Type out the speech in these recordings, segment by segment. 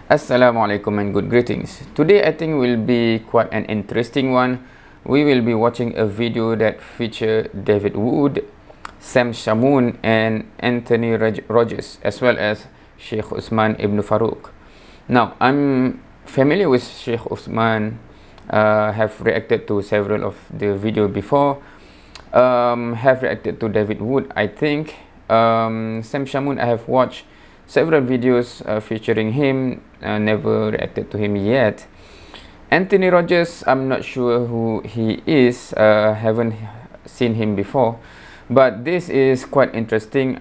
Assalamualaikum and good greetings. Today I think will be quite an interesting one. We will be watching a video that feature David Wood, Shamoun and Anthony Rogers, as well as Shaykh Uthman Ibn Farooq. Now I'm familiar with Shaykh Uthman, have reacted to several of the video before, have reacted to David Wood I think. Shamoun I have watched several videos featuring him, never reacted to him yet. Anthony Rogers, I'm not sure who he is, haven't seen him before, but this is quite interesting,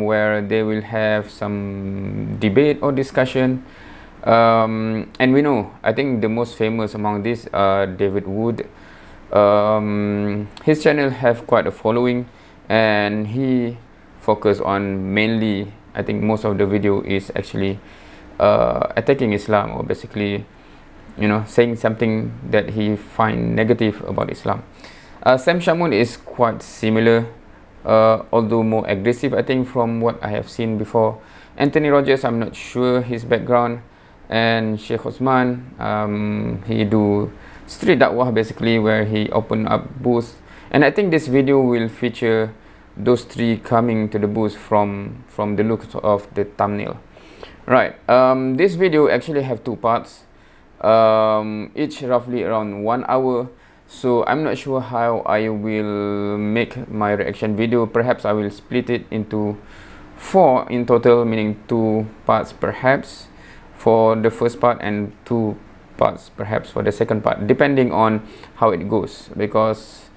where they will have some debate or discussion, and we know, I think the most famous among these are David Wood. His channel have quite a following, and he focus on mainly, I think most of the video is actually attacking Islam, or basically, you know, saying something that he find negative about Islam. Shamoun is quite similar, although more aggressive, I think, from what I have seen before. Anthony Rogers, I'm not sure his background, and Shaykh Uthman, he do street dakwah basically, where he open up booth, and I think this video will feature those three coming to the booth from the looks of the thumbnail. Right, this video actually have two parts, each roughly around 1 hour, so I'm not sure how I will make my reaction video. Perhaps I will split it into 4 in total, meaning 2 parts perhaps for the first part and 2 parts perhaps for the second part, depending on how it goes, because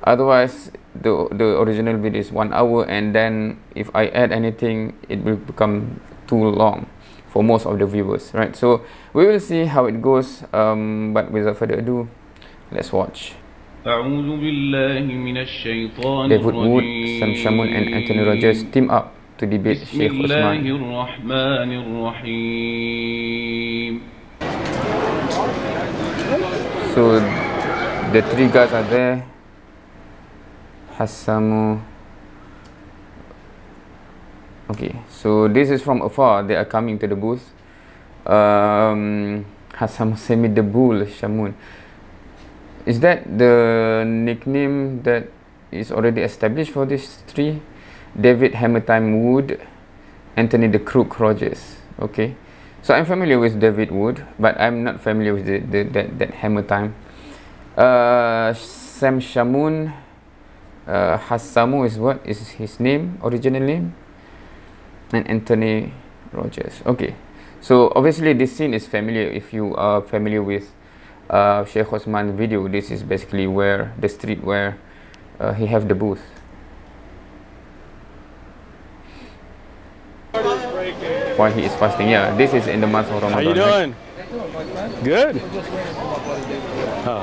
otherwise the original video is 1 hour, and then if I add anything it will become too long for most of the viewers, right? So we will see how it goes, but without further ado, let's watch. David Wood, Shamoun and Anthony Rogers team up to debate Shaykh Uthman. So the 3 guys are there. Hassamu. Okay, so this is from afar. They are coming to the booth. Hassamu sent me the bull, Shamoun. Is that the nickname that is already established for these 3? David Hammer Time Wood, Anthony the Crook Rogers. Okay, so I'm familiar with David Wood, but I'm not familiar with that Hammer Time. Shamoun. Hassamu is what is his name, original name, and Anthony Rogers. Okay, so obviously this scene is familiar. If you are familiar with Shaykh Uthman video, this is basically where the street where he have the booth. While he is fasting, yeah, this is in the month of Ramadan. How you doing? Right? Good. Oh.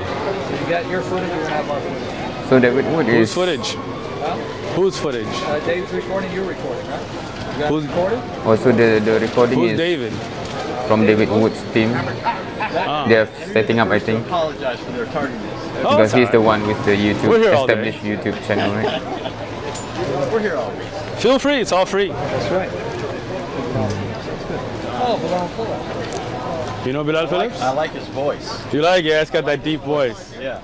You got your footage, we're gonna have our footage. So David Wood is... Whose footage? Huh? Whose footage? David's recording, you're recording, right? You got Who's recorded? Also the recording Who's is David? from David Wood's team. They are setting up, I think, Apologize for their tardiness. because he's the one with the YouTube, We're here all day. established YouTube channel, right? We're here all week. Feel free, it's all free. That's right. Oh, Bilal Phillips. You know Bilal Phillips? I like his voice. You like it? Yeah, it's got that deep voice. Yeah.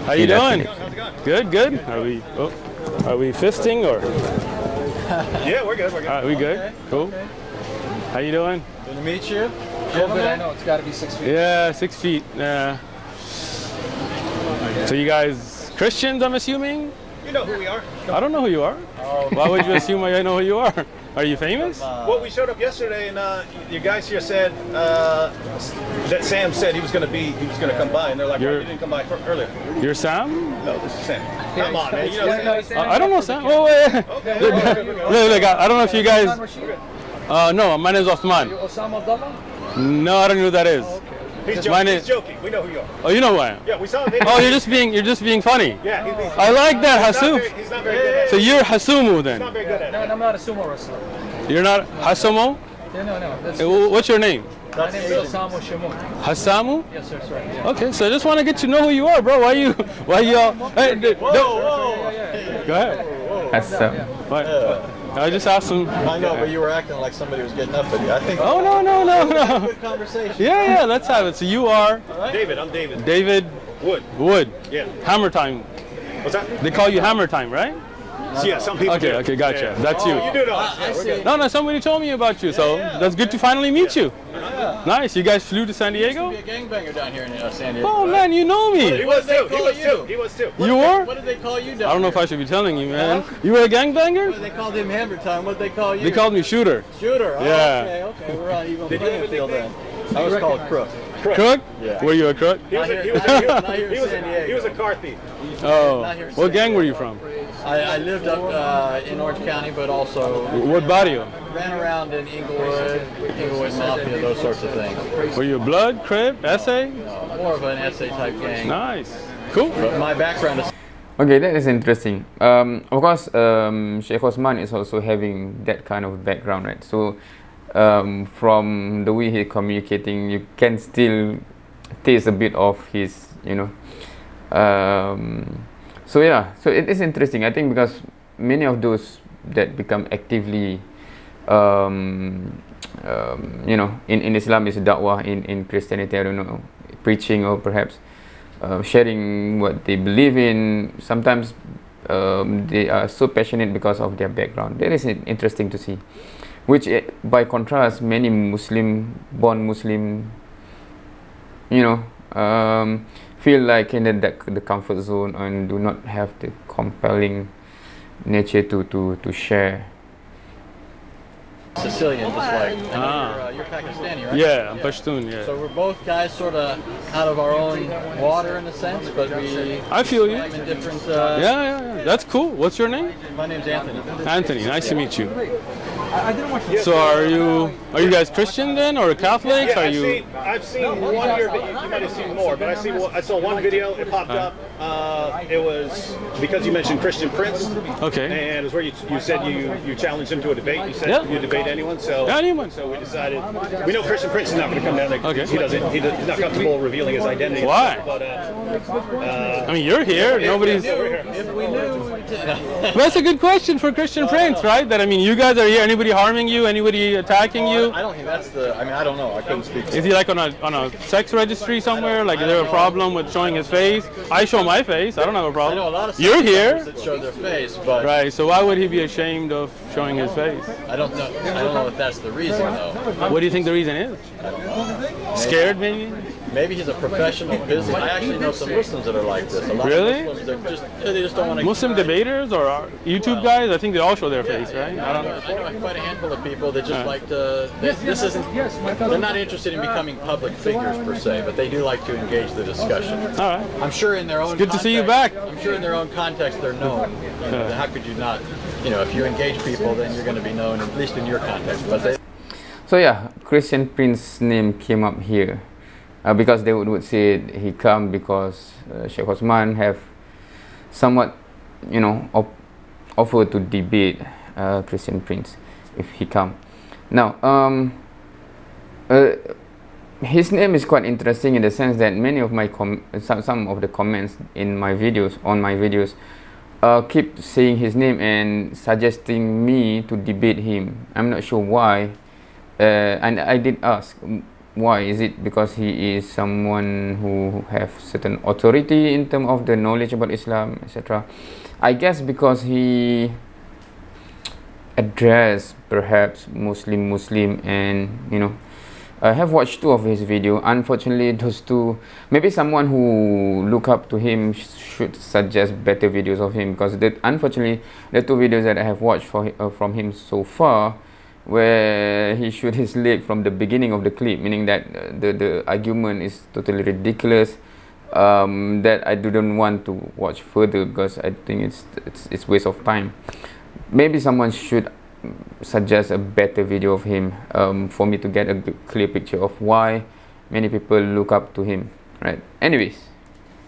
How you doing? How's it going? Good, good. Are we fisting or? Yeah, we're good. We're good. We good? Okay, Cool. okay. How you doing? Good to meet you. Gentlemen, I know it's got to be 6 feet. Yeah, 6 feet. Yeah. So you guys Christians, I'm assuming? You know who we are. I don't know who you are. Oh. Why would you assume I know who you are? Are you famous? Well, we showed up yesterday, and you guys here said that Sam said he was going to come by, and they're like, You're- "Why you didn't come by earlier?" You're Sam? No, this is Sam. Come on, man. You know Sam. I don't know Sam. Oh, wait. Okay. Look, I don't know if you guys. No, my name is Uthman. Osama Abdullah? No, I don't know who that is. He's My joking. name- He's joking. We know who you are. Oh, you know who I am. Yeah, we saw him. Oh, you're just being funny. Yeah, he's I like that, not Hassouf. he's not very good at it. So you're Hassumu He's not then. very good at No, it. I'm not a sumo wrestler. You're not Hassumo? Yeah, no. That's, What's your name? my name is Osama Shamoun. Hassamu? Yes, sir, that's right. Yeah. Okay, so I just want to get to know who you are, bro. Why you all? Hey, Whoa, whoa. Yeah. go ahead. Hassam. What? I just asked him. I know, but you were acting like somebody was getting up at you. I think. Oh no. Good conversation. Yeah, let's have it. So you are David. I'm David. David Wood. Yeah. Hammer Time. What's that? They call you Hammer Time, right? Yeah, some people do. Okay, gotcha. Yeah. That's you. You do know. Yeah, we're good. No, somebody told me about you, so that's good to finally meet you. Nice. You guys flew to San Diego? Be a gangbanger down here in San Diego. Oh man, you know He me. was too. He was too. You were? What did they call you down I don't know if I should be telling you, man. You were a gangbanger? They called him Hammer Time. What did they call you? They called me Shooter. Shooter. Oh, Yeah. Okay. We're on even playing field then. I was called Crook. Crook? Yeah. Were you a crook? He was a car thief. Oh. What gang were you from? I lived up in Orange County, but also What barrio? ran around in Inglewood Mafia, those sorts of things. Were you Blood, Crip, SA? More of an essay type gang. Nice. Cool. But my background is. Okay, that is interesting. Of course, Shaykh Uthman is also having that kind of background, right? So, from the way he's communicating, you can still taste a bit of his, so yeah, so it is interesting. I think because many of those that become actively, in Islam is dakwah, in Christianity, I don't know, preaching or perhaps sharing what they believe in. Sometimes they are so passionate because of their background. That is interesting to see. Which, by contrast, many born Muslim, feel like in the comfort zone and do not have the compelling nature to share. Sicilian, just like you're Pakistani, right? Yeah, I'm Pashtun, yeah. So we're both guys sort of out of our own water in a sense, but we I feel you. live in different. Yeah. That's cool. What's your name? My name's Anthony. Anthony. Nice to meet you. So are you guys Christian then, or Catholics? Yeah, Are you? I've seen one of your videos. You might have seen more, but I saw one video. It popped up. It was because you mentioned Christian Prince. Okay. And it was where you said you challenged him to a debate. You said you debate anyone. So anyone. So we decided. We know Christian Prince is not going to come down there. Okay. He's not comfortable revealing his identity. Why? But I mean, you're here. Nobody's. If we knew. That's a good question for Christian Prince, right? That, I mean, you guys are here. Anybody harming you? Anybody attacking you? I don't think that's the. I mean, I don't know. I couldn't speak. Is he like on a sex registry somewhere? Like, is there a problem with showing his face? I show my face. I don't have a I problem. know a lot of You're here. that show their face, but Right. So why would he be ashamed of showing his face? I don't know. I don't know if that's the reason though. What do you think the reason is? Scared, maybe? Maybe he's a professional business. I actually know some Muslims that are like this. A lot Really? of Muslims, they just don't want to. Muslim debaters or YouTube guys? I think they all show their face, right? I don't. I know quite a handful of people that just like to. This isn't. They're not interested in becoming public figures per se, but they do like to engage the discussion. All right. I'm sure in their own. Good to see you back. I'm sure in their own context they're known. How could you not? If you engage people, then you're going to be known, at least in your context. But they. So yeah, Christian Prince's name came up here because they would say he come because Shaykh Uthman have somewhat, offered to debate Christian Prince if he come. Now, his name is quite interesting in the sense that many of my some of the comments in my videos keep saying his name and suggesting me to debate him. I'm not sure why. And I did ask why. Is it because he is someone who have certain authority in terms of the knowledge about Islam, etc.? I guess because he addressed perhaps Muslim and I have watched 2 of his video. Unfortunately, those 2, maybe someone who look up to him should suggest better videos of him, because unfortunately the 2 videos that I have watched from him so far, where he shoot his leg from the beginning of the clip, meaning that the argument is totally ridiculous, that I didn't want to watch further because I think it's waste of time. Maybe someone should suggest a better video of him for me to get a clear picture of why many people look up to him, right? Anyways,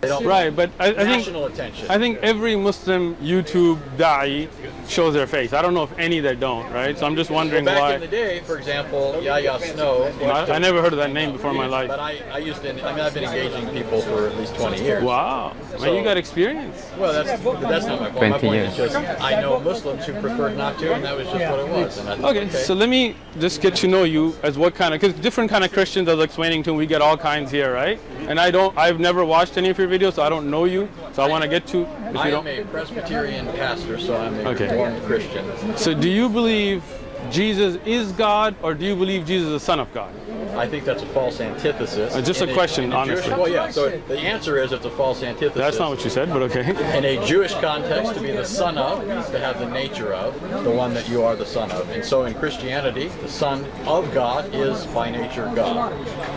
Right, but I think national attention. I think every Muslim YouTube da'i shows their face. I don't know if any that don't, right? So I'm just wondering Back why. in the day, for example, Yahya Snow. I never heard of that name before in my life. But I used to. I mean, I've been engaging people for at least 20 years. Wow, man, you got experience. Well, that's not my point. 20 My point years. is just I know Muslims who preferred not to, and that was just what it was. And I thought, Okay, so let me just get to know you as what kind of, because different kind of Christians I was explaining to, we get all kinds here, right? And I've never watched any of your videos, so I don't know you. So I want to get to, if I you am don't. a Presbyterian pastor, so I'm a Okay. Reformed Christian. So do you believe Jesus is God, or do you believe Jesus is the Son of God? I think that's a false antithesis. Just a question, honestly. Well, yeah. So the answer is it's a false antithesis. That's not what you said, but okay. In a Jewish context, to be the son of means to have the nature of the one that you are the son of. And so in Christianity, the Son of God is by nature God.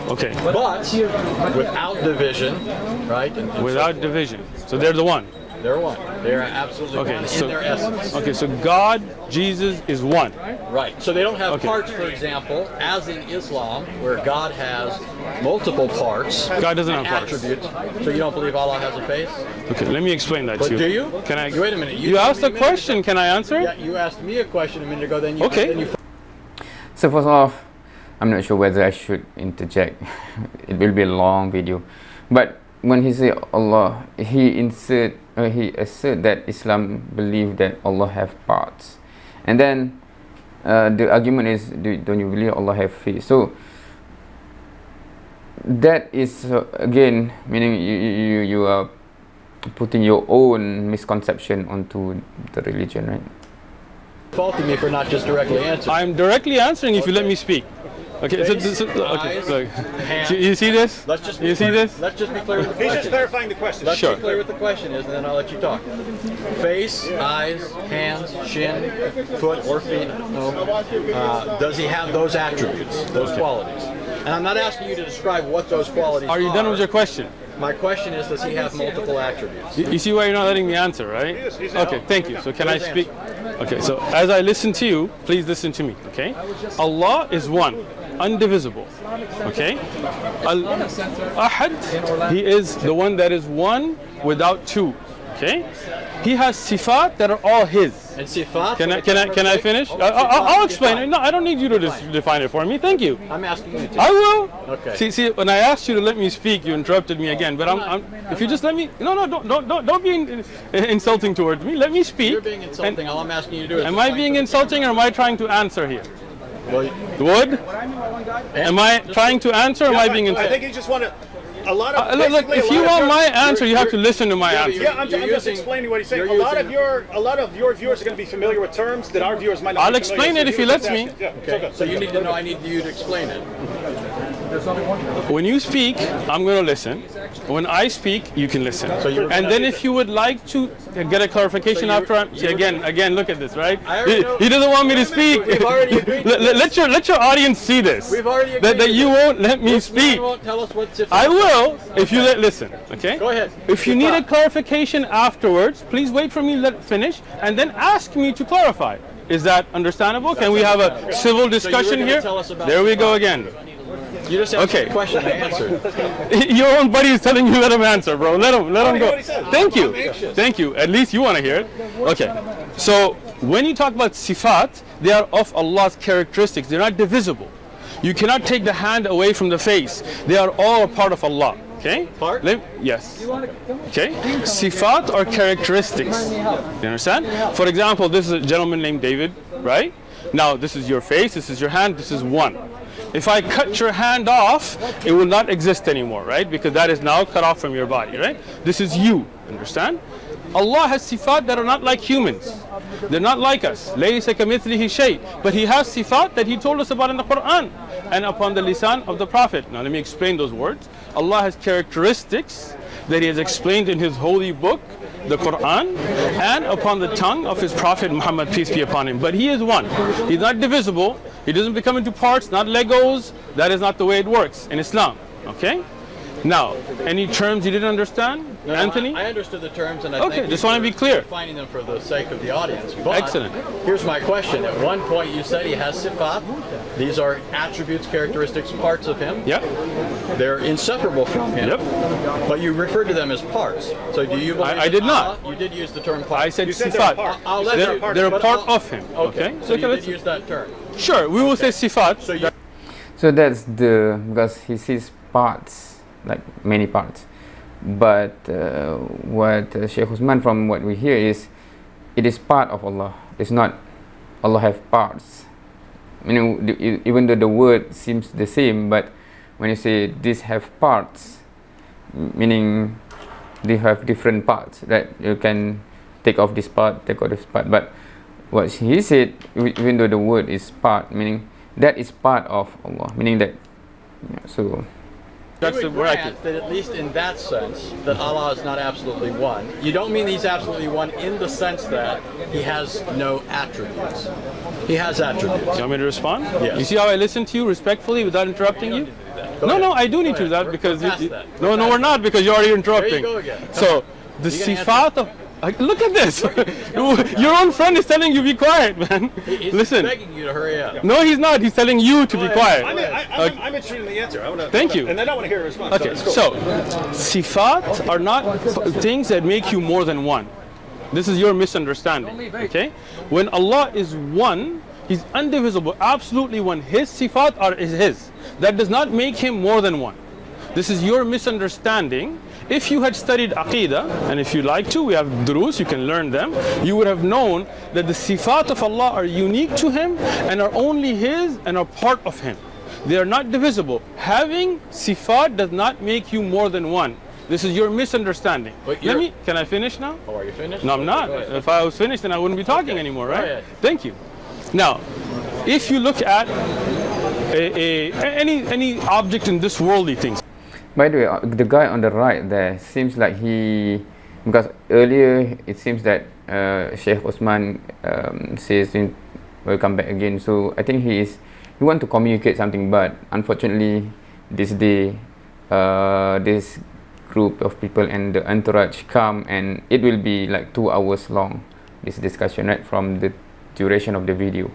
Okay, But without division, right? And without division. So they're the one. they're one. They're absolutely Okay, one so in their essence. okay, so God, Jesus is one. Right. So they don't have Okay. parts, for example, as in Islam, where God has multiple parts. God doesn't and have parts. attributes. So you don't believe Allah has a face? Okay, let me explain that But to you. do you? Can I? Wait a minute. You told asked me a minute question. ago- Can I answer? Yeah, you asked me a question a minute ago. Then you. Okay. Then you So first off, I'm not sure whether I should interject. It will be a long video. But when he say Allah, he assert that Islam believe that Allah have parts. And then the argument is, don't you believe Allah have face? So that is again meaning you are putting your own misconception onto the religion, right? faulting me for not just directly answering. I'm directly answering if you let me speak. Okay, okay, eyes, look. hands. You see this? Let's just be You see clear. this? Let's just be clear with the He's question. just clarifying the question. Let's Sure. be clear what the question is, and then I'll let you talk. Face, eyes, hands, shin, foot, or feet. No. Does he have those attributes, those qualities? And I'm not asking you to describe what those qualities are. Are you done with your question? My question is, does he have multiple attributes? You see why you're not letting me answer, right? He's Okay, out. thank you. So can I Please speak? Okay, so as I listen to you, please listen to me, okay? Allah is one, indivisible, okay? Al-Ahad, He is the one that is one without two, okay? He has sifat that are all His. And sifat? Can I finish? I'll explain it. No, I don't need you to define it for me. Thank you. I'm asking you to. I will. Okay. See, when I asked you to let me speak, you interrupted me again. But if you just let me, don't be insulting towards me. Let me speak. You're being insulting. All I'm asking you to do is. Am I being insulting or am I trying to answer here? Well, Would? Am I trying to answer or am I being I insulting? think you just want to. A lot of Look, basically, if a you lot of want your- my answer, you have to listen to my answer. Yeah, I'm You're just using- explaining what he's saying. you're A lot of using- your viewers are going to be familiar with terms that our viewers might not. I'll be explain familiar it with. if he was lets just me. asking. Yeah, Okay, okay. so you need to know. I need you to explain it. When you speak, I'm going to listen. When I speak, you can listen. So you were And gonna then do if you would like to get a clarification So you after were- I'm, you were again, look at this, right? I already know- He doesn't want me to speak. We've already agreed to Let your audience see this. We've already agreed that to you this. won't let me This man speak. won't tell us what sifat. I will if you listen. Okay. Go ahead. If you need a Sifat. clarification afterwards, please wait for me to finish and then ask me to clarify. Is that understandable? Can we have a civil discussion gonna here? tell us about There we go sifat. again. You just asked Okay. the question. I answered. Your own buddy is telling you let him answer, bro. Let him hear go. what he says. Thank you. I'm anxious. Thank you. At least you want to hear it. Okay. So when you talk about sifat, they are of Allah's characteristics. They're not divisible. You cannot take the hand away from the face. They are all a part of Allah. Okay? Part? Yes. Okay? Sifat are characteristics. You understand? For example, this is a gentleman named David, right? Now, this is your face, this is your hand, this is one. If I cut your hand off, it will not exist anymore, right? Because that is now cut off from your body, right? This is you, understand? Allah has sifat that are not like humans. They're not like us. Laysa kamithlihi shay. But He has sifat that He told us about in the Quran and upon the lisan of the Prophet. Now let me explain those words. Allah has characteristics that He has explained in His holy book, the Quran, and upon the tongue of His Prophet Muhammad, peace be upon him. But He is one. He's not divisible. He doesn't become into parts, not Legos. That is not the way it works in Islam. Okay? Now, any terms you didn't understand, No, Anthony? I understood the terms, and I Okay, thank just you want to for be clear. defining them for the sake of the audience. But Excellent. Here's my question. At one point, you said he has sifat. These are attributes, characteristics, parts of him. Yep. They're inseparable from him. Yep. But you referred to them as parts. So do you believe I did that not. Allah, you did use the term part. I said You said sifat. they're a part. I'll let They're, you- they're a but part I'll- of him. Okay. So you let's- did use that term. Sure, we will say sifat. So you So that's the, because he sees parts, like many parts. But what Shaykh Uthman, from what we hear, is it is part of Allah. It's not Allah have parts. Meaning, even though the word seems the same, but when you say these have parts, meaning they have different parts, right? You can take off this part, take off this part. But what he said, even though the word is part, meaning that is part of Allah, meaning that, yeah, so That's you the would bracket. grant that at least in that sense, that Allah is not absolutely one. You don't mean he's absolutely one in the sense that he has no attributes. He has attributes. You want me to respond? Yes. You see how I listen to you respectfully without interrupting you? Go No, ahead. no, I do need Go to do ahead. that because We're past that. no, no, we're not, because you're already interrupting. go again. So the You can sifat of look at this. Your own friend is telling you be quiet, man. He's Listen. begging you to hurry up. No, he's not. He's telling you to be quiet. I'm interested in the answer. Thank you. And then I want to hear a response. Okay, it's cool. so sifat are not things that make you more than one. This is your misunderstanding. Okay, when Allah is one, He's indivisible, absolutely one. His sifat are his. That does not make him more than one. This is your misunderstanding. If you had studied Aqidah, and if you like to, we have durus, you can learn them, you would have known that the sifat of Allah are unique to Him and are only His and are part of Him. They are not divisible. Having sifat does not make you more than one. This is your misunderstanding. Can I finish now? Oh, are you finished? No, I'm not. If I was finished, then I wouldn't be talking anymore, right? Thank you. Now, if you look at any object in this worldly things. By the way, the guy on the right there seems like because earlier it seems that Shaykh Uthman says we'll come back again. So I think he want to communicate something, but unfortunately this day this group of people and the entourage come, and it will be like 2 hours long, this discussion, right, from the duration of the video.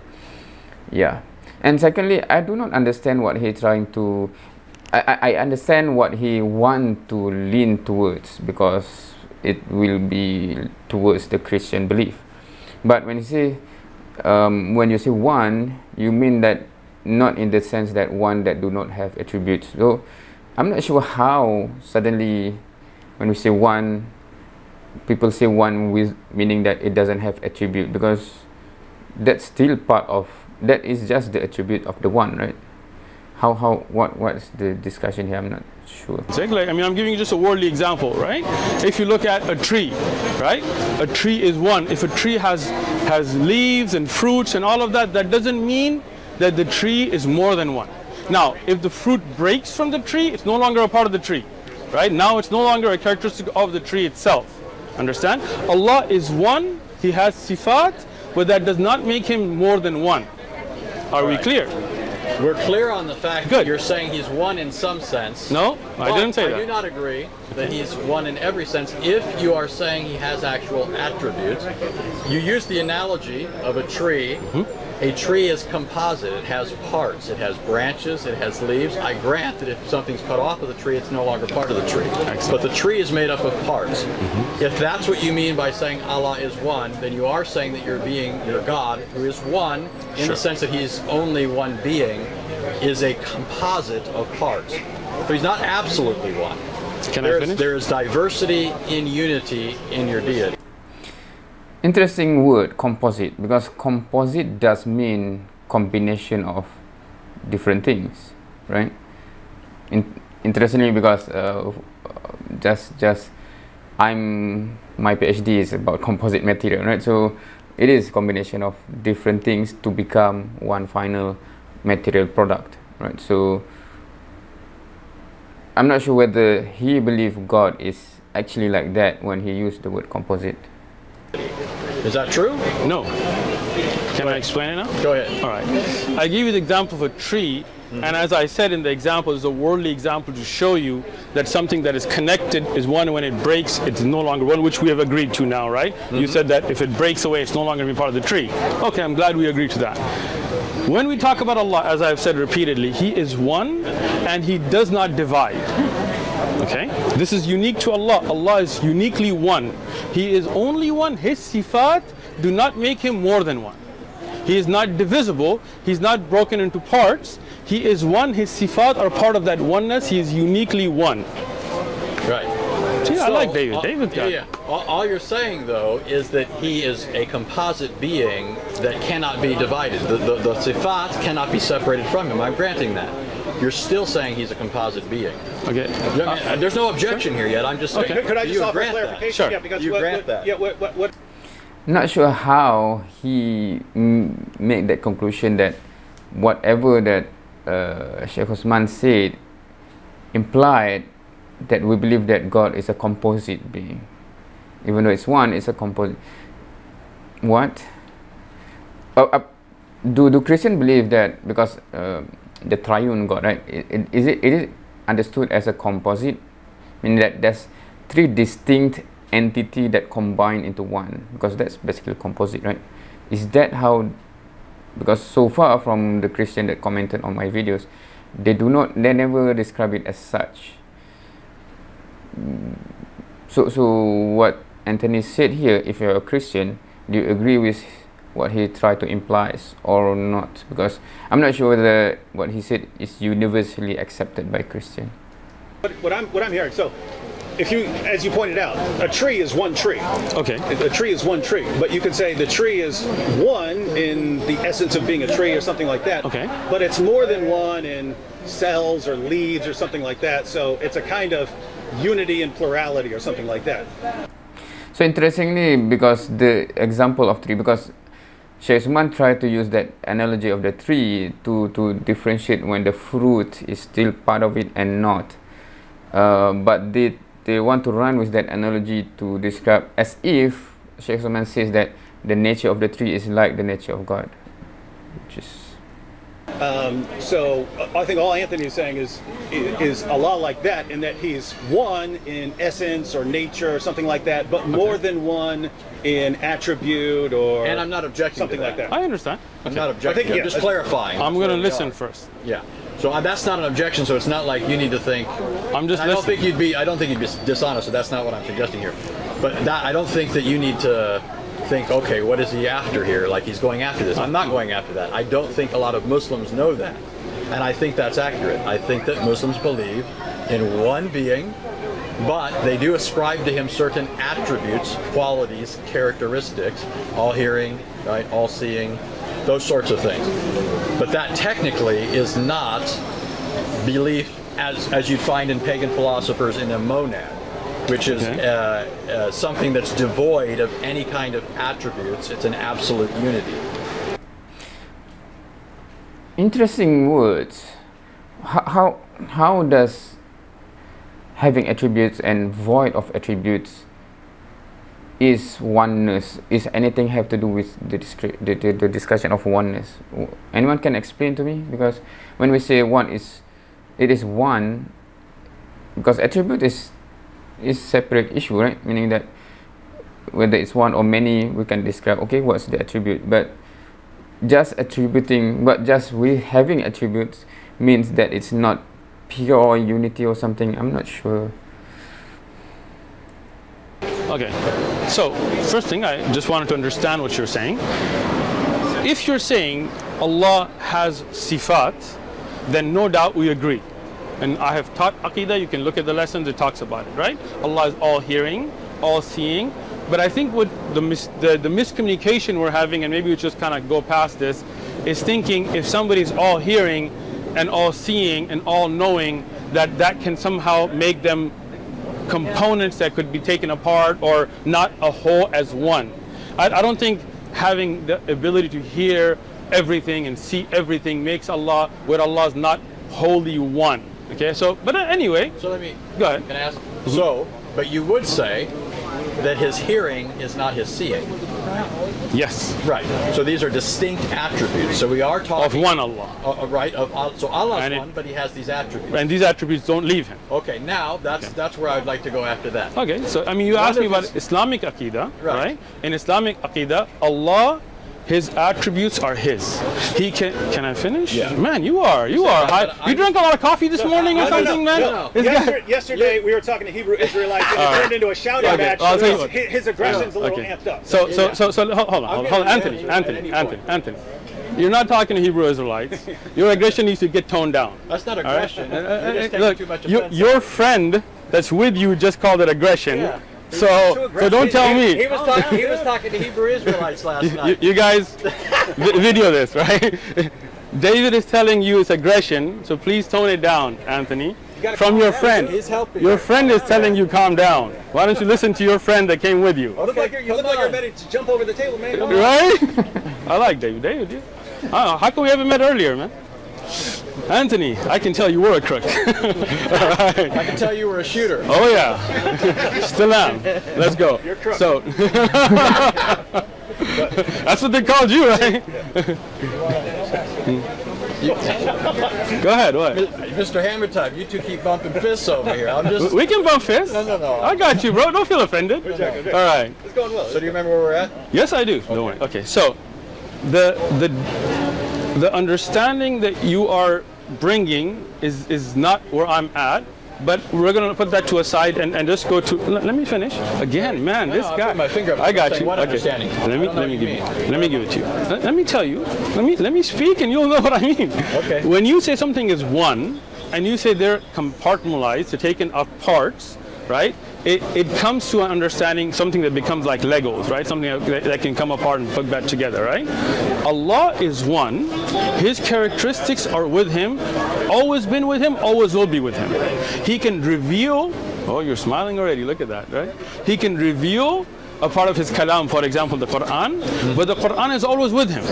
Yeah. And secondly, I do not understand what he's trying to I understand what he want to lean towards, because it will be towards the Christian belief. But when you say one, you mean that not in the sense that one that do not have attributes. So I'm not sure how suddenly when we say one, people say one with meaning that it doesn't have attribute, because that's still part of, that is just the attribute of the one, right? What's the discussion here? I'm not sure. Like, I mean, I'm giving you just a worldly example, right? If you look at a tree, right? A tree is one. If a tree has leaves and fruits and all of that, that doesn't mean that the tree is more than one. Now, if the fruit breaks from the tree, it's no longer a part of the tree, right? Now it's no longer a characteristic of the tree itself. Understand? Allah is one. He has sifat, but that does not make him more than one. Are we clear? We're clear on the fact that you're saying he's one in some sense. No, I didn't say that. I do not agree that he's one in every sense. If you are saying he has actual attributes, you use the analogy of a tree. A tree is composite. It has parts. It has branches. It has leaves. I grant that if something's cut off of the tree, it's no longer part of the tree. Excellent. But the tree is made up of parts. If that's what you mean by saying Allah is one, then you are saying that your God, who is one in the sense that he's only one being, is a composite of parts. So he's not absolutely one. There is diversity in unity in your deity. Interesting word, composite, because composite does mean combination of different things, right? Interestingly, because my PhD is about composite material, right? So it is combination of different things to become one final material product, right? So I'm not sure whether he believes God is actually like that when he used the word composite. Is that true? No. Can I explain it now? Go ahead. All right. I give you the example of a tree And as I said in the example, it's a worldly example to show you that something that is connected is one. When it breaks, it's no longer one, which we have agreed to now, right? You said that if it breaks away, it's no longer going to be part of the tree. Okay, I'm glad we agreed to that. When we talk about Allah, as I've said repeatedly, He is one and He does not divide. Okay? This is unique to Allah. Allah is uniquely one. He is only one. His sifat do not make Him more than one. He is not divisible. He's not broken into parts. He is one. His sifat are part of that oneness. He is uniquely one. Right. See, I like David. All you're saying, though, is that He is a composite being that cannot be divided. The sifat cannot be separated from Him. I'm granting that. You're still saying He's a composite being. Okay. There's no objection here yet. I'm just saying. Okay. Could I just offer clarification? Sure. Yeah, because You grant that. Yeah, what Not sure how he made that conclusion that whatever that Shaykh Uthman said implied that we believe that God is a composite being. Even though it's one, it's a composite. What? Do Christians believe that because the triune God, right? Is it understood as a composite? Meaning that there's three distinct entity that combine into one, because that's basically composite, right? Is that how? Because so far from the Christian that commented on my videos, they never describe it as such. So what Anthony said here, if you're a Christian, do you agree with what he tried to imply or not? Because I'm not sure whether what he said is universally accepted by Christian. what I'm hearing. So, if you, as you pointed out, a tree is one tree. Okay. A tree is one tree, but you could say the tree is one in the essence of being a tree or something like that. Okay. But it's more than one in cells or leaves or something like that. So it's a kind of unity and plurality or something like that. So interestingly, because the example of tree, because Shaykh Uthman tried to use that analogy of the tree to differentiate when the fruit is still part of it and not. But they want to run with that analogy to describe as if Shaykh Uthman says that the nature of the tree is like the nature of God, which is. So I think all Anthony is saying is Allah like that, in that He's one in essence or nature or something like that, but more than one in attribute or. And I'm not objecting something to like that. I understand. I'm not objecting. I'm just clarifying. I'm going to listen first. Yeah. So that's not an objection. So it's not like you need to think. I'm just. I don't think you'd be dishonest. So that's not what I'm suggesting here. But I don't think that you need to think, okay, what is he after here? Like he's going after this. I'm not going after that. I don't think a lot of Muslims know that, and I think that's accurate. I think that Muslims believe in one being, but they do ascribe to Him certain attributes, qualities, characteristics, all hearing, right, all seeing, those sorts of things. But that technically is not belief as you'd find in pagan philosophers in a monad, which is something that's devoid of any kind of attributes. It's an absolute unity. Interesting words. How does having attributes and void of attributes is oneness? Is anything have to do with the discussion of oneness? Anyone can explain to me? Because when we say one it is one, because attribute is separate issue, right? Meaning that whether it's one or many, we can describe, okay, what's the attribute, but just attributing, but just we having attributes means that it's not pure unity or something. I'm not sure. Okay, so first thing, I just wanted to understand what you're saying. If you're saying Allah has sifat, then no doubt we agree. And I have taught Aqidah, you can look at the lessons, it talks about it, right? Allah is all hearing, all seeing. But I think what the miscommunication we're having, and maybe we just kind of go past this, is thinking if somebody's all hearing and all seeing and all knowing, that can somehow make them components that could be taken apart or not a whole as one. I don't think having the ability to hear everything and see everything makes Allah, where Allah is not wholly one. Okay, so, but anyway. So let me, go ahead. Can I ask? So, but you would say that His hearing is not His seeing. Yes. Right. So these are distinct attributes. So we are Of talking one Allah. right. So Allah's And one, but He has these attributes. And these attributes don't leave Him. Okay. Now that's where I'd like to go after that. Okay, so I mean, you asked me about Islamic Aqidah, right? In Islamic Aqidah, Allah, His attributes are His. He can I finish? Yeah. Man, you are high. You drank a lot of coffee this morning or something, man? No. Yesterday we were talking to Hebrew Israelites and it turned into a shouting match. I'll tell you what. His aggression's a little amped up. So hold on, Anthony. You're not talking to Hebrew Israelites. Your aggression needs to get toned down. That's not aggression. You're just taking Look, too much offense. your friend that's with you just called it aggression. Yeah. So don't tell me. He was talking to Hebrew Israelites last night. You guys video this, right? David is telling you it's aggression, so please tone it down, Anthony. From your friend. He's helping. Your friend is telling you calm down. Why don't you listen to your friend that came with you? You look like you're ready to jump over the table, man. Come on. Right? I like David. David, how come we haven't met earlier, man? Anthony, I can tell you were a crook. Right. I can tell you were a shooter. Oh yeah, still am. Let's go. You're crook. So that's what they called you, right? Go ahead. What? Mr. Hammer Time, you two keep bumping fists over here. I'm just. We can bump fists. No. I got you, bro. Don't feel offended. All right. It's going well. So do you remember where we're at? Yes, I do. Don't worry. Okay. So the understanding that you are bringing is not where I'm at, but we're going to put that to a side and just go to. Let me finish. Again, man, this I guy. put my finger up. I got Saying you. what Okay. understanding? Let me give it to you. Let me tell you. Let me speak, and you'll know what I mean. Okay. When you say something is one, and you say they're compartmentalized, they're taken of parts, right? It comes to an understanding, something that becomes like Legos, right? Something that can come apart and put back together, right? Allah is one. His characteristics are with Him, always been with Him, always will be with Him. He can reveal, oh, you're smiling already, look at that, right? He can reveal a part of His kalam, for example, the Quran, but the Quran is always with Him.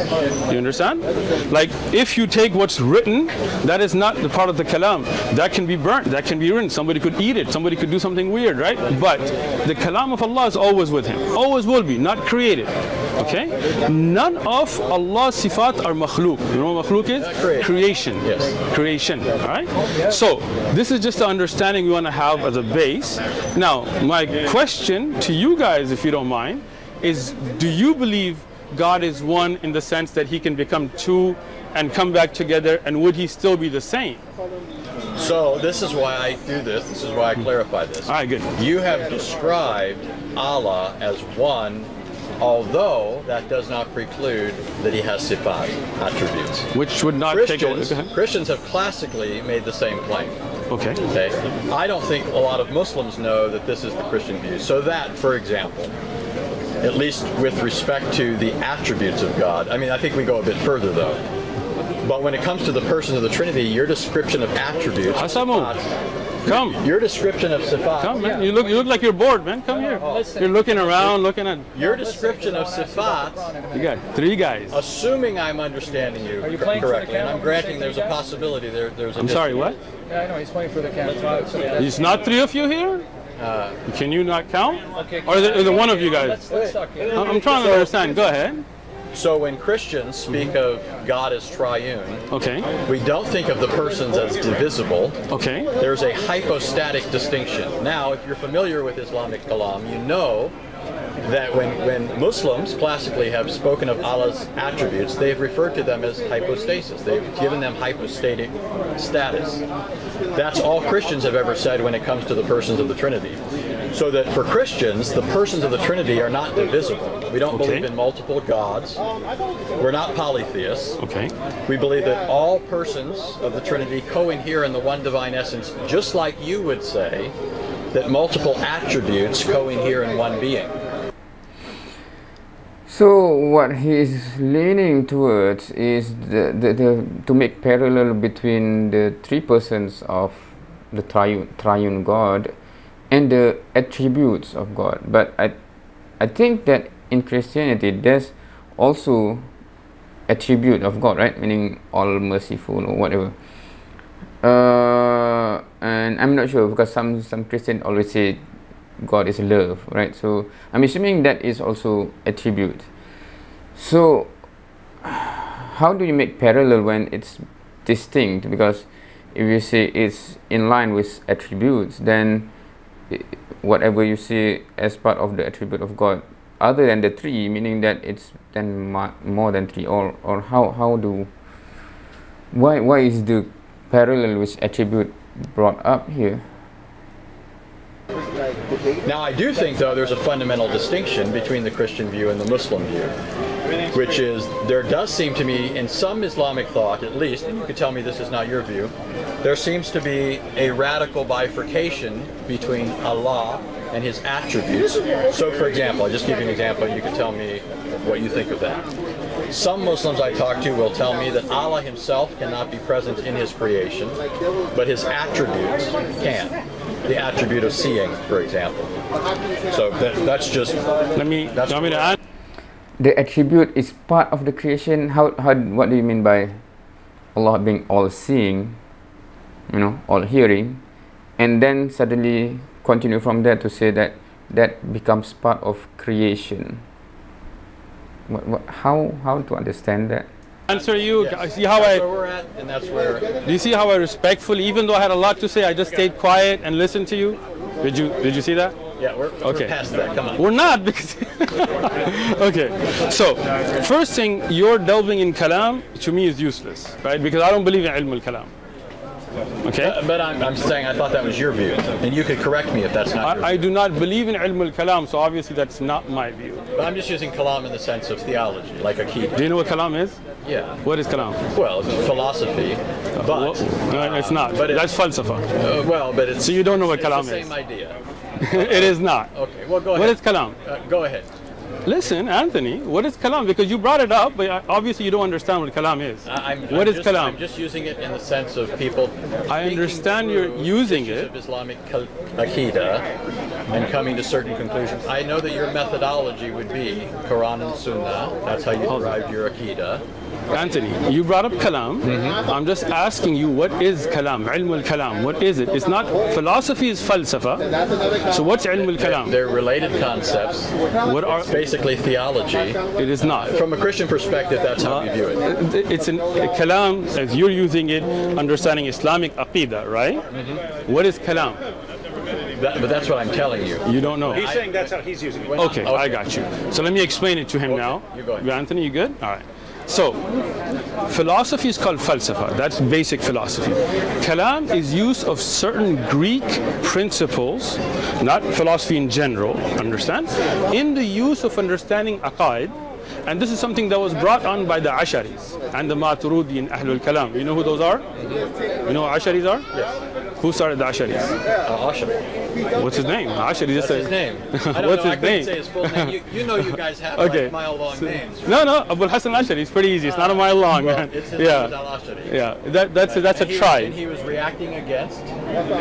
You understand? Like, if you take what's written, that is not the part of the kalam. That can be burnt, that can be written. Somebody could eat it, somebody could do something weird, right? But the kalam of Allah is always with Him. Always will be, not created. Okay? None of Allah's sifat are makhluk. You know what makhluk is? Creation. Yes. Creation. Alright? So, this is just the understanding we want to have as a base. Now, my question to you guys, if you don't mind, is do you believe God is one in the sense that He can become two and come back together, and would He still be the same? So this is why I do this. This is why I clarify this. Alright, good. You have described Allah as one, although that does not preclude that He has sifat, attributes. Which would not take away. Christians have classically made the same claim. Okay. Okay. I don't think a lot of Muslims know that this is the Christian view. So that, for example, at least with respect to the attributes of God, I mean, I think we go a bit further though. But when it comes to the persons of the Trinity, your description of attributes, Shamoun, come. your description of sifat, Come, man. You look like you're bored, man. Come here. You're looking around, looking at. your description of sifat, You got 3 guys. assuming I'm understanding you you playing for the correctly, and I'm camera? granting there's a possibility there's a I'm sorry, what? Yeah, I know, he's playing for the camera. There's not 3 of you here? Can you not count? Or is it one of you guys? Let's talk here. I'm trying to understand. Go ahead. So when Christians speak of God as triune, Okay. we don't think of the persons as divisible. Okay. There's a hypostatic distinction. Now, if you're familiar with Islamic kalam, you know that when Muslims classically have spoken of Allah's attributes, they've referred to them as hypostasis. They've given them hypostatic status. That's all Christians have ever said when it comes to the persons of the Trinity. So that for Christians, the persons of the Trinity are not divisible. We don't believe in multiple gods. We're not polytheists. Okay. We believe that all persons of the Trinity co-inhere in the one divine essence, just like you would say that multiple attributes co-inhere in one being. So what he is leaning towards is to make parallel between the 3 persons of the triune God and the attributes of God. But I think that in Christianity there's also attribute of God, right? Meaning all merciful or whatever. And I'm not sure because some Christians always say God is love, right? So I'm assuming that is also attribute. So how do you make parallel when it's distinct? Because if you say it's in line with attributes, then whatever you see as part of the attribute of God, other than the three, meaning that it's then more than three, or why is the parallel with attribute brought up here? Now, I do think, though, there's a fundamental distinction between the Christian view and the Muslim view, which is there does seem to me, in some Islamic thought at least, and you could tell me this is not your view, there seems to be a radical bifurcation between Allah and His attributes. So, for example, I'll just give you an example, you can tell me what you think of that. Some Muslims I talk to will tell me that Allah Himself cannot be present in His creation, but His attributes can. The attribute of seeing, for example. So that's just. Let me add. The attribute is part of the creation. What do you mean by Allah being all-seeing, all-hearing, and then suddenly continue from there to say that that becomes part of creation? How to understand that? Answer you. Yes. See how that's where we're at, and that's where. Do you see how I respectfully, even though I had a lot to say, I just stayed quiet and listened to you? Did you see that? Yeah, we're past that. Come on. We're not, because. Okay. So, first thing, your delving in kalam to me is useless, right? Because I don't believe in ilm al-kalam. Okay. But I'm saying I thought that was your view, and you could correct me if that's not your view. I do not believe in ilm al-kalam, so obviously that's not my view. But I'm just using kalam in the sense of theology, like akid. Do you know what kalam is? Yeah. What is kalam? Well, it's philosophy, but no, it's not. But that's falsafa. Well, but it's. So you don't know what kalam it's the is? same idea. It is not. Okay. Well, go ahead. What is kalam? Go ahead. Listen, Anthony, what is kalam? Because you brought it up, but obviously you don't understand what kalam is. What is kalam? I'm just using it in the sense of people. I understand you're using it. Of Islamic akida and coming to certain conclusions. I know that your methodology would be Quran and Sunnah. That's how you derived your akida. Anthony, you brought up kalam. I'm just asking you, what is kalam? Ilm al-kalam. What is it? It's not, philosophy is falsafa. So what's ilm al-kalam? They're related concepts. What are basically theology? It is not. From a Christian perspective, that's how you view it. It's in kalam, as you're using it, understanding Islamic aqidah, right? What is kalam? But that's what I'm telling you. You don't know. He's saying that's how he's using it. Okay, I got you. So let me explain it to him now. You go ahead. Anthony, you good? All right. So, philosophy is called falsafa. That's basic philosophy. Kalam is use of certain Greek principles, not philosophy in general, understand? In the use of understanding aqaid, and this is something that was brought on by the Asharis and the Maturidi and Ahlul Kalam. You know who those are? You know what Asharis are? Yes. Who started the Asharis? Ashari. What's his name? Ashari. What's his name? I don't What's know. his I couldn't name? say his full name. You know, you guys have Okay. like mile-long names. No, Abul Hasan al-Ashari. It's pretty easy. It's not a mile long, Well, man. it's Yeah. al-Ashari. Yeah, that's a And tribe. he was reacting against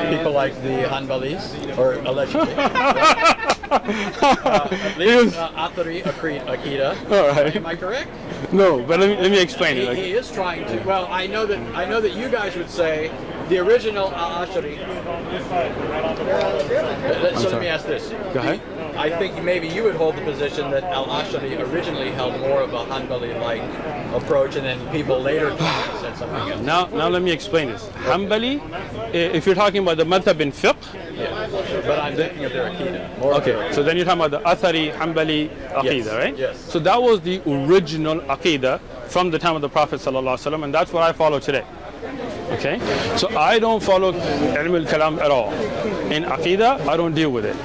people like the Hanbalis, or allegedly. At least Athari Akida. All right. Am I correct? No, but let me explain it. He is trying to. Well, I know that you guys would say the original Al-Ashari. So let me ask this. Go ahead. I think maybe you would hold the position that Al-Ashari originally held more of a Hanbali-like approach, and then people later said something else. Now let me explain this. Hanbali, if you're talking about the madhab in fiqh, Yeah. But I'm thinking of their Aqidah. More of their okay, so then you're talking about the Athari, Hanbali Aqidah, Yes, right? yes. So that was the original Aqidah from the time of the Prophet ﷺ, and that's what I follow today. Okay, so I don't follow ilm al-kalam at all. In Aqidah, I don't deal with it.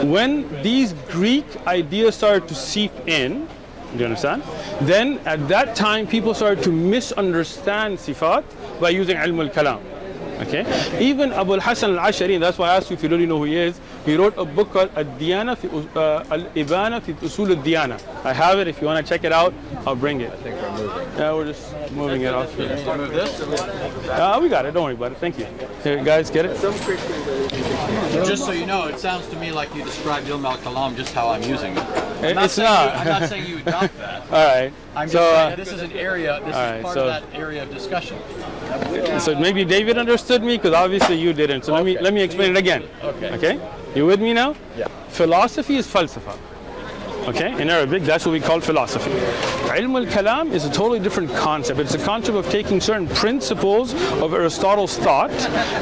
When these Greek ideas started to seep in, do you understand? Then at that time, people started to misunderstand sifat by using ilm al-kalam. Okay, even Abul Hasan al-Ashari, that's why I asked you if you really know who he is. He wrote a book called Al-Diyana Al-Ibana fi Usul al-Diyana. I have it. If you want to check it out, I'll bring it. I think we're moving. Yeah, we're just moving it off. You need to move this? We got it. Don't worry about it. Thank you. Here, guys, get it? Just so you know, it sounds to me like you described Ilm al-Kalam just how I'm using it. It's not. I'm not saying you adopt that. All right. I'm just So, saying this is an area, this right, is part so- of that area of discussion. so maybe David understood me because obviously you didn't. So Okay. let me explain it again. Okay. Okay. You with me now? Yeah. Philosophy is falsafa. Okay, in Arabic, that's what we call philosophy. Ilm al-kalam is a totally different concept. It's a concept of taking certain principles of Aristotle's thought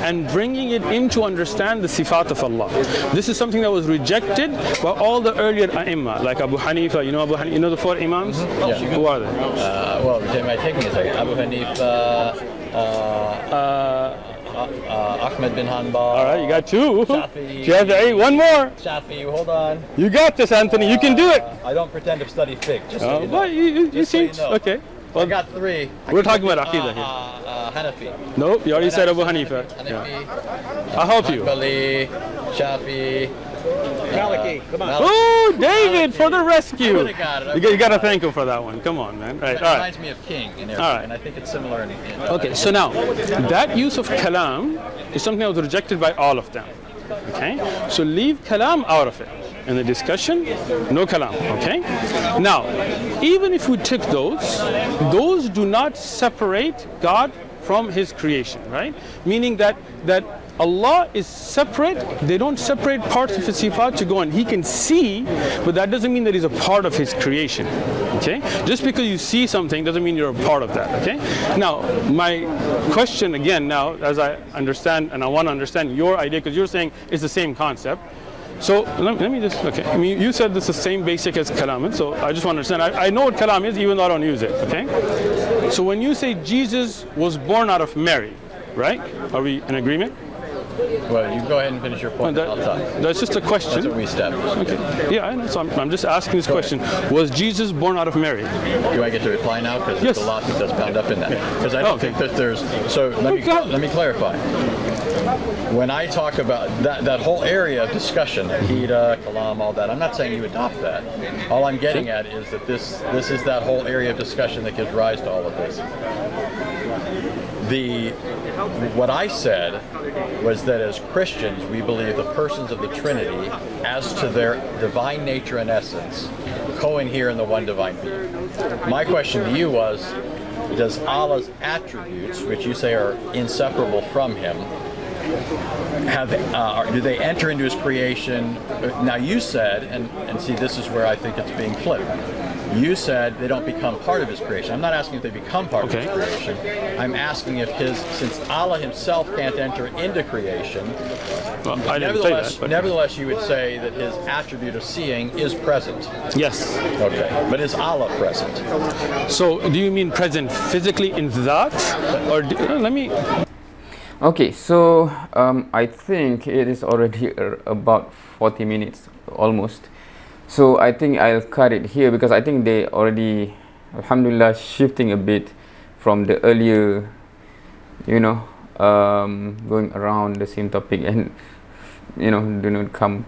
and bringing it in to understand the sifat of Allah. This is something that was rejected by all the earlier ai''imma, like Abu Hanifa. You know Abu Hanifa? You know the 4 imams? Yeah. Who are they? Well, my taking is like Abu Hanifa, Ahmed bin Hanbal. All right, you got 2. Shafi'i. Shafi'i. One more. Shafi'i, hold on. You got this, Anthony. You can do it. I don't pretend to study fiqh, just so you know. Well, you Just so seem you know. okay. Well, I got 3. we're talking about Aqidah here. Hanafi. No, you already said Abu Hanifa. Hanafi. Yeah. I'll help you. Hanbali, Shafi'i. Maliki, come on. Oh, David, for the rescue. would've got it. You got to thank him for that one. Come on, man. Right, It all right. reminds me of king in Arabic, All right. and I think it's similar in Okay, so now, that use of kalam is something that was rejected by all of them. Okay, so leave kalam out of it. In the discussion, no kalam, okay? Now, even if we took those do not separate God from His creation, right? Meaning that Allah is separate. They don't separate parts of His sifat to go on. He can see, but that doesn't mean that He's a part of His creation. Okay? Just because you see something doesn't mean you're a part of that. Okay? Now, my question again now, as I understand, and I want to understand your idea, because you're saying it's the same concept. So let me just, okay. I mean, you said this is the same basic as kalam, so I just want to understand. I know what kalam is, even though I don't use it. Okay? So when you say Jesus was born out of Mary, right? Are we in agreement? Well, you go ahead and finish your point. I'll talk. That's just a question. That's what we established. Okay. Yeah, I know. So I'm just asking this question. Was Jesus born out of Mary? Do I get to reply now? Because Yes. there's a lot that's bound up in that. Because I don't think that there's. So let me clarify. When I talk about that whole area of discussion, Aqidah, Kalam, all that, I'm not saying you adopt that. All I'm getting at is that this is that whole area of discussion that gives rise to all of this. What I said was that as Christians, we believe the persons of the Trinity, as to their divine nature and essence, co-inhere in the one divine being. My question to you was, does Allah's attributes, which you say are inseparable from Him, do they enter into His creation? Now you said, and see, this is where I think it's being flipped. You said they don't become part of His creation. I'm not asking if they become part of His creation. I'm asking if since Allah Himself can't enter into creation, Well, I didn't say that, but nevertheless you would say that His attribute of seeing is present. yes. Okay, but is Allah present? So do you mean present physically in that, or let me? Okay, so I think it is already about 40 minutes almost. So I think I'll cut it here because I think they already, alhamdulillah, shifting a bit from the earlier, going around the same topic and, do not come.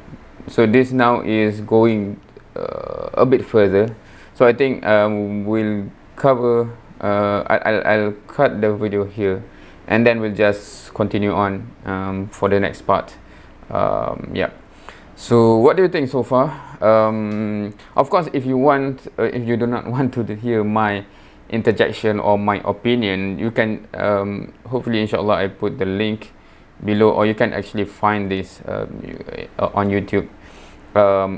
So this now is going a bit further. So I think we'll cover, I'll cut the video here and then we'll just continue on for the next part. Yeah. So what do you think so far? Of course, if you do not want to hear my interjection or my opinion, you can hopefully, inshallah, I put the link below, or you can actually find this on YouTube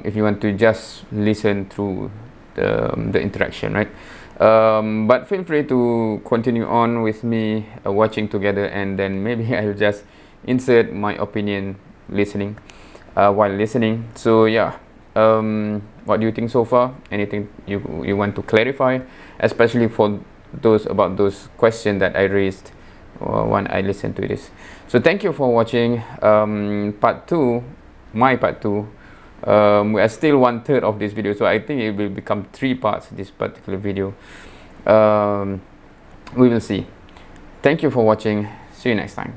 if you want to just listen through the interaction, right? But feel free to continue on with me watching together, and then maybe I'll just insert my opinion while listening. So yeah, what do you think so far? Anything you want to clarify, especially for about those questions that I raised when I listened to this? So thank you for watching part 2, my part 2. We are still 1/3 of this video, so I think it will become 3 parts, this particular video. We will see. Thank you for watching. See you next time.